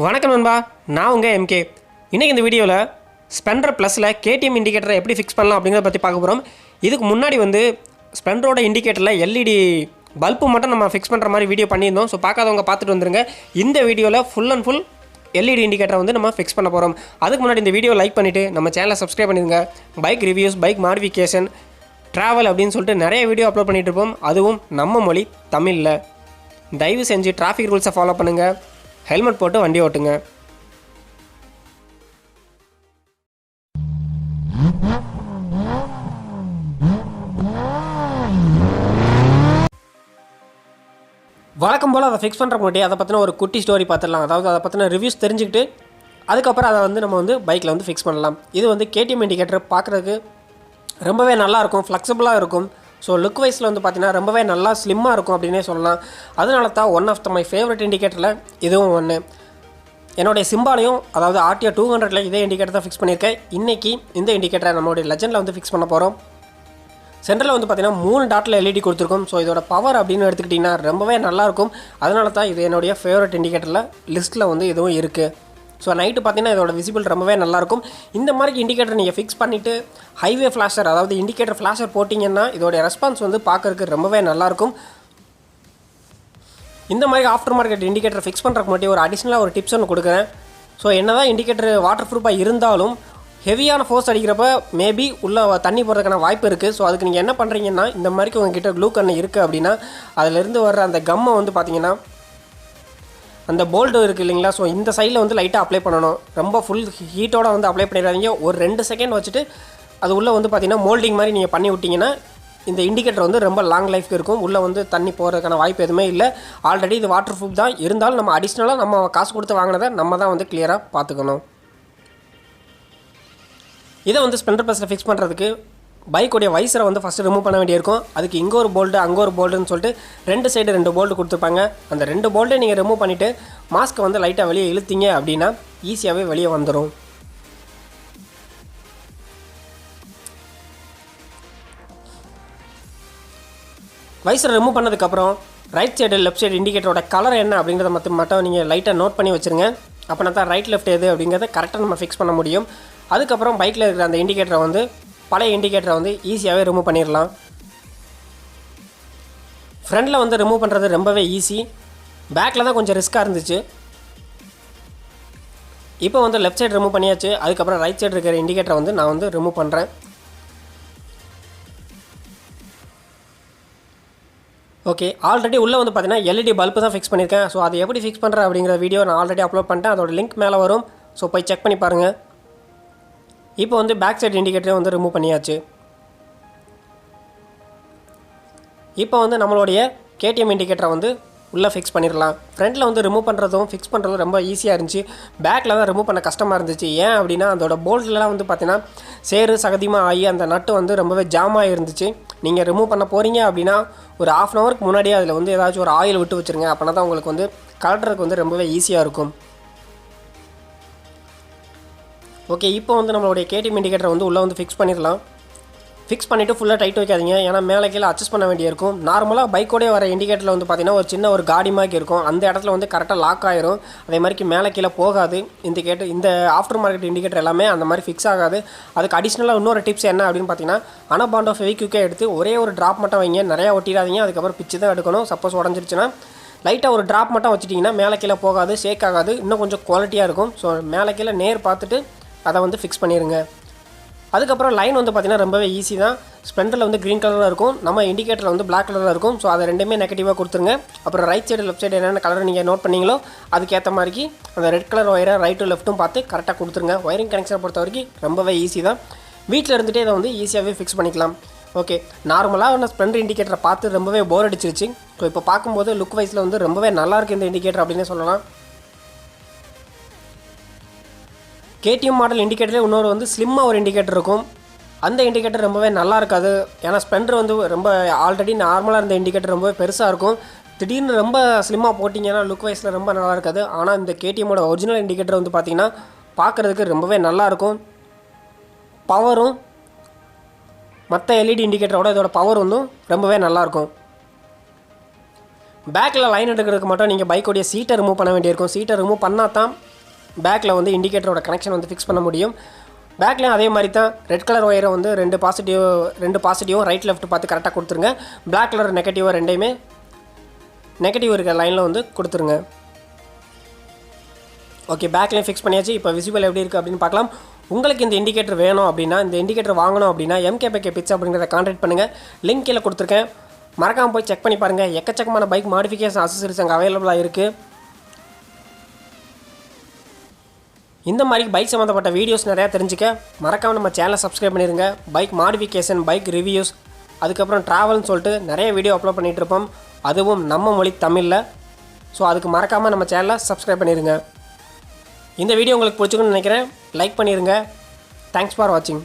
வணக்கம் நண்பா, நான் உங்கள் எம்கே. இன்றைக்கி இந்த வீடியோவில் ஸ்ப்ளெண்டர் ப்ளஸில் கேடிஎம் இண்டிகேட்டரை எப்படி ஃபிக்ஸ் பண்ணலாம் அப்படிங்கிறத பற்றி பார்க்க போகிறோம். இதுக்கு முன்னாடி ஸ்ப்ளெண்டரோட இண்டிகேட்டரில் எல்இடி பல்பு மட்டும் நம்ம ஃபிக்ஸ் பண்ணுற மாதிரி வீடியோ பண்ணியிருந்தோம். ஸோ பார்க்காதவங்க பார்த்துட்டு வந்துருங்க. இந்த வீடியோவில் ஃபுல் அண்ட் ஃபுல் எல்இடி இண்டிகேட்டரை நம்ம ஃபிக்ஸ் பண்ண போகிறோம். அதுக்கு முன்னாடி இந்த வீடியோ லைக் பண்ணிவிட்டு நம்ம சேனலை சப்ஸ்கிரைப் பண்ணிடுங்க. Bike reviews, bike modification, travel அப்படின்னு சொல்லிட்டு நிறைய வீடியோ அப்லோட் பண்ணிகிட்டு இருப்போம். அதுவும் நம்ம மொழி தமிழில். தயவு செஞ்சு டிராஃபிக் ரூல்ஸை ஃபாலோ பண்ணுங்கள். ஹெல்மெட் போட்டு வண்டி ஓட்டுங்க. வழக்கம் போல் அதை ஃபிக்ஸ் பண்ணுற முன்னாடி அதை பற்றின ஒரு குட்டி ஸ்டோரி பார்த்துடலாம். அதாவது அதை பற்றின ரிவ்யூஸ் தெரிஞ்சுக்கிட்டு அதுக்கப்புறம் அதை நம்ம பைக்கில் ஃபிக்ஸ் பண்ணலாம். இது கேடிஎம் இண்டிகேட்டர் பார்க்குறதுக்கு ரொம்பவே நல்லாயிருக்கும், ஃப்ளெக்சிபிளாக இருக்கும். ஸோ லுக் வைஸில் பார்த்தீங்கன்னா ரொம்பவே நல்லா ஸ்லிம்மாக இருக்கும் அப்படின்னே சொல்லலாம். அதனால தான் ஒன் ஆஃப் மை ஃபேவரட் இண்டிகேட்டரில் இதுவும் ஒன்று. என்னுடைய சிம்பாலையும் அதாவது RTR 200 இதே இண்டிகேட்டர் தான் ஃபிக்ஸ் பண்ணியிருக்கேன். இன்றைக்கி இந்த இண்டிகேட்டரை நம்மளுடைய லெஜெண்டில் ஃபிக்ஸ் பண்ண போகிறோம். சென்டரில் பார்த்தீங்கன்னா 3 டாட்டில் எல்இடி கொடுத்துருக்கோம். ஸோ இதோட பவர் அப்படின்னு எடுத்துக்கிட்டிங்கன்னா ரொம்பவே நல்லாயிருக்கும். அதனால தான் இது என்னுடைய ஃபேவரட் இண்டிகேட்டரில் லிஸ்ட்டில் இதுவும் இருக்குது. ஸோ நைட்டு பார்த்தீங்கன்னா இதோட விசிபிள் ரொம்பவே நல்லாயிருக்கும். இந்த மாதிரி இண்டிகேட்டர் நீங்கள் ஃபிக்ஸ் பண்ணிவிட்டு ஹைவே ஃப்ளாஷர் அதாவது இண்டிகேட்டர் ஃப்ளாஷர் போட்டிங்கன்னா இதோடைய ரெஸ்பான்ஸ் பார்க்குறதுக்கு ரொம்பவே நல்லாயிருக்கும். இந்த மாதிரி ஆஃப்டர் மார்க்கெட் இண்டிகேட்டர் ஃபிக்ஸ் பண்ணுறதுக்கு முன்னாடி ஒரு அடிஷ்னலாக ஒரு டிப்ஸ் ஒன்று கொடுக்குறேன். ஸோ என்ன தான் இண்டிகேட்டர் வாட்டர் ப்ரூஃபாக இருந்தாலும் ஹெவியான ஃபோர்ஸ் அடிக்கிறப்ப மேபி உள்ளே தண்ணி போகிறதுக்கான வாய்ப்பு இருக்குது. ஸோ அதுக்கு நீங்கள் என்ன பண்ணுறீங்கன்னா இந்த மாதிரி உங்ககிட்ட க்ளூ கன்று இருக்குது அப்படின்னா அதிலேருந்து வர்ற அந்த கம்மை பார்த்தீங்கன்னா அந்த போல்டு இருக்குது இல்லைங்களா, ஸோ இந்த சைடில் லைட்டாக அப்ளை பண்ணணும். ரொம்ப ஃபுல் ஹீட்டோட அப்ளை பண்ணிடாதீங்க. ஒரு 2 செகண்ட் வச்சுட்டு அது உள்ளே பார்த்தீங்கன்னா மோல்டிங் மாதிரி நீங்கள் பண்ணி விட்டிங்கன்னா இந்த இண்டிகேட்டர் ரொம்ப லாங் லைஃப்க்கு இருக்கும். உள்ளே தண்ணி போகிறதுக்கான வாய்ப்பு எதுவுமே இல்லை. ஆல்ரெடி இது வாட்டர் ப்ரூஃப் தான். இருந்தாலும் நம்ம அடிஷ்னலாக நம்ம காசு கொடுத்து வாங்கினதை நம்ம தான் கிளியராக பார்த்துக்கணும். இதை ஸ்ப்ளெண்டர் ப்ளஸில் ஃபிக்ஸ் பண்ணுறதுக்கு பைக்குடைய வைசரை ஃபஸ்ட்டு ரிமூவ் பண்ண வேண்டியிருக்கும். அதுக்கு இங்கே ஒரு போல்டு அங்கே ஒரு போல்டுன்னு சொல்லிட்டு 2 சைடு 2 போல்டு கொடுத்துருப்பாங்க. அந்த 2 போல்ட்டை நீங்கள் ரிமூவ் பண்ணிவிட்டு மாஸ்க்கை லைட்டாக வெளியே இழுத்தீங்க அப்படின்னா ஈஸியாகவே வெளியே வந்துடும். வைசரை ரிமூவ் பண்ணதுக்கப்புறம் ரைட் சைடு லெஃப்ட் சைடு இண்டிகேட்டரோட கலர் என்ன அப்படிங்கிறத மட்டும் நீங்கள் லைட்டாக நோட் பண்ணி வச்சுருங்க. அப்படின்னா தான் ரைட் லெஃப்ட் எது அப்படிங்கிறத கரெக்டாக நம்ம ஃபிக்ஸ் பண்ண முடியும். அதுக்கப்புறம் பைக்கில் இருக்கிற அந்த இண்டிகேட்டரை பழைய இண்டிகேட்டரை ஈஸியாகவே ரிமூவ் பண்ணிடலாம். ஃப்ரண்டில் ரிமூவ் பண்ணுறது ரொம்பவே ஈஸி. பேக்கில் தான் கொஞ்சம் ரிஸ்க்காக இருந்துச்சு. இப்போ லெஃப்ட் சைடு ரிமூவ் பண்ணியாச்சு. அதுக்கப்புறம் ரைட் சைடு இருக்கிற இண்டிகேட்டரை நான் ரிமூவ் பண்ணுறேன். ஓகே, ஆல்ரெடி உள்ளே பார்த்தீங்கன்னா எல்இடி பல்பு தான் ஃபிக்ஸ் பண்ணியிருக்கேன். ஸோ அதை எப்படி ஃபிக்ஸ் பண்ணுறேன் அப்படிங்கிற வீடியோ நான் ஆல்ரெடி அப்லோட் பண்ணிட்டேன். அதோட லிங்க் மேலே வரும். ஸோ போய் செக் பண்ணி பாருங்கள். இப்போ பேக் சைடு இண்டிகேட்டரை ரிமூவ் பண்ணியாச்சு. இப்போ நம்மளுடைய கேடிஎம் இண்டிகேட்டரை உள்ளே ஃபிக்ஸ் பண்ணிடலாம். ஃப்ரண்ட்டில் ரிமூவ் பண்ணுறதும் ஃபிக்ஸ் பண்ணுறதும் ரொம்ப ஈஸியாக இருந்துச்சு. பேக்கில் தான் ரிமூவ் பண்ண கஷ்டமாக இருந்துச்சு. ஏன் அப்படின்னா அதோட போல்ட்லாம் பார்த்தீங்கன்னா சேறு சகதியமாக ஆகி அந்த நட்டு ரொம்பவே ஜாமாக இருந்துச்சு. நீங்கள் ரிமூவ் பண்ண போகிறீங்க அப்படின்னா ஒரு 1/2 ஹவருக்கு முன்னாடியே அதில் ஏதாச்சும் ஒரு ஆயில் விட்டு வச்சுருங்க. அப்படின்னா தான் உங்களுக்கு கலட்டுறதுக்கு ரொம்பவே ஈஸியாக இருக்கும். ஓகே, இப்போ நம்மளுடைய கேடிஎம் இண்டிகேட்டரை உள்ளே ஃபிக்ஸ் பண்ணிடலாம். ஃபிக்ஸ் பண்ணிவிட்டு ஃபுல்லாக டைட் வைக்காதீங்க. ஏன்னா மேலே கீழே அட்ஜஸ்ட் பண்ண வேண்டியிருக்கும். நார்மலாக பைக்கோடே வர இண்டிகேட்டரில் பார்த்தீங்கன்னா ஒரு சின்ன ஒரு காடி மாதிரி இருக்கும். அந்த இடத்துல கரெக்டாக லாக் ஆயிரும். அதே மாதிரிக்கு மேலே கீழே போகாது. இந்த ஆஃப்டர் மார்க்கெட் இண்டிகேட்டர் எல்லாமே அந்த மாதிரி ஃபிக்ஸ் ஆகாது. அதுக்கு அடிஷ்னலாக இன்னொரு டிப்ஸ் என்ன அப்படின்னு பார்த்தீங்கன்னா அனபாண்ட் ஆஃப் ஃபெவிக்விக்கை எடுத்து ஒரே ஒரு ட்ராப் மட்டும் வைங்க. நிறையா ஒட்டிடாதீங்க. அதுக்கப்புறம் பிச்சு தான் எடுக்கணும். சப்போஸ் உடஞ்சிருச்சுன்னா லைட்டாக ஒரு ட்ராப் மட்டும் வச்சுட்டிங்கன்னா மேலே கீழே போகாது, ஷேக் ஆகாது, இன்னும் கொஞ்சம் குவாலிட்டியாக இருக்கும். ஸோ மேலே கீழே நேர் பார்த்துட்டு அதை ஃபிக்ஸ் பண்ணிடுங்க. அதுக்கப்புறம் லைன் பார்த்தீங்கன்னா ரொம்பவே ஈஸி தான். ஸ்ப்ளெண்டரில் க்ரீன் கலரில் இருக்கும், நம்ம இண்டிகேட்டரில் பிளாக் கலரில் இருக்கும். ஸோ அதை ரெண்டுமே நெகட்டிவாக கொடுத்துருங்க. அப்புறம் ரைட் சைடு லெஃப்ட் சைடு என்னென்ன கலர் நீங்கள் நோட் பண்ணிங்களோ அதுக்கேற்ற மாதிரிக்கு அந்த ரெட் கலர் ஒயரை ரைட்டும் லெஃப்ட்டும் பார்த்து கரெக்டாக கொடுத்துருங்க. ஒயரிங் கனெக்ஷனை பொறுத்த வரைக்கும் ரொம்பவே ஈஸி தான். வீட்டில் இருந்துகிட்டே இதை ஈஸியாகவே ஃபிக்ஸ் பண்ணிக்கலாம். ஓகே, நார்மலாக ஸ்ப்ளெண்டர் இண்டிகேட்டரை பார்த்து ரொம்பவே போர் அடிச்சிருச்சு. ஸோ இப்போ பார்க்கும்போது லுக் வைஸில் ரொம்பவே நல்லாயிருக்கு இந்த இண்டிகேட்டர் அப்படின்னே சொல்லலாம். கேடிஎம் மாடல் இண்டிகேட்டரே இன்னொரு ஸ்லிம்மாக ஒரு இண்டிகேட்டர் இருக்கும். அந்த இண்டிகேட்டர் ரொம்பவே நல்லா இருக்காது. ஏன்னா ஸ்ப்ளெண்டர் ரொம்ப ஆல்ரெடி நார்மலாக இருந்த இண்டிகேட்டர் ரொம்பவே பெருசாக இருக்கும். திடீர்னு ரொம்ப ஸ்லிம்மாக போட்டிங்கன்னா லுக் வைஸில் ரொம்ப நல்லா இருக்காது. ஆனால் இந்த கேடிஎம்மோட ஒரிஜினல் இண்டிகேட்டர் பார்த்திங்கன்னா பார்க்குறதுக்கு ரொம்பவே நல்லாயிருக்கும். பவரும் மற்ற எல்இடி இண்டிகேட்டரோட இதோட பவர் ரொம்பவே நல்லாயிருக்கும். பேக்கில் லைன் எடுக்கிறதுக்கு மட்டும் நீங்கள் பைக்கோடைய சீட்டை ரிமூவ் பண்ண வேண்டியிருக்கும். சீட்டை ரிமூவ் பண்ணால் தான் பேக்கில் வந்து இண்டிகேட்டரோட கனெக்ஷன் வந்து ஃபிக்ஸ் பண்ண முடியும். பேக்லேயும் அதே மாதிரி தான் ரெட் கலர் ஒயரை வந்து ரெண்டு பாசிட்டிவும் ரைட் லெஃப்ட் பார்த்து கரெக்டாக கொடுத்துருங்க. பிளாக் கலர் நெகட்டிவ் ரெண்டையுமே நெகட்டிவ் இருக்கிற லைனில் வந்து கொடுத்துருங்க. ஓகே, பேக்லேயும் ஃபிக்ஸ் பண்ணியாச்சு. இப்போ விசிபிள் எப்படி இருக்குது அப்படின்னு பார்க்கலாம். உங்களுக்கு இந்த இண்டிகேட்டர் வேணும் அப்படின்னா, இந்த இண்டிகேட்டர் வாங்கணும் அப்படின்னா MKPK பிட்ஸ் அப்படிங்கிறத கான்டாக்ட் பண்ணுங்கள். லிங்க் கீழே கொடுத்துருக்கேன், மறக்காமல் போய் செக் பண்ணி பாருங்கள். எக்கச்சக்கமான பைக் மாடிஃபிகேஷன் அக்சசரிஸ் அங்கே அவைலபிளாக இருக்குது. இந்த மாதிரி பைக் சம்மந்தப்பட்ட வீடியோஸ் நிறையா தெரிஞ்சுக்க மறக்காமல் நம்ம சேனலை சப்ஸ்கிரைப் பண்ணிடுங்க. பைக் மாடிஃபிகேஷன், பைக் ரிவ்யூஸ், அதுக்கப்புறம் ட்ராவல்னு சொல்லிட்டு நிறைய வீடியோ அப்லோட் பண்ணிகிட்ருப்போம், அதுவும் நம்ம மொழி தமிழில். ஸோ அதுக்கு மறக்காமல் நம்ம சேனலை சப்ஸ்கிரைப் பண்ணிடுங்க. இந்த வீடியோ உங்களுக்கு பிடிச்சிக்கணும்னு நினைக்கிறேன். லைக் பண்ணிடுங்க. தேங்க்ஸ் ஃபார் வாட்சிங்.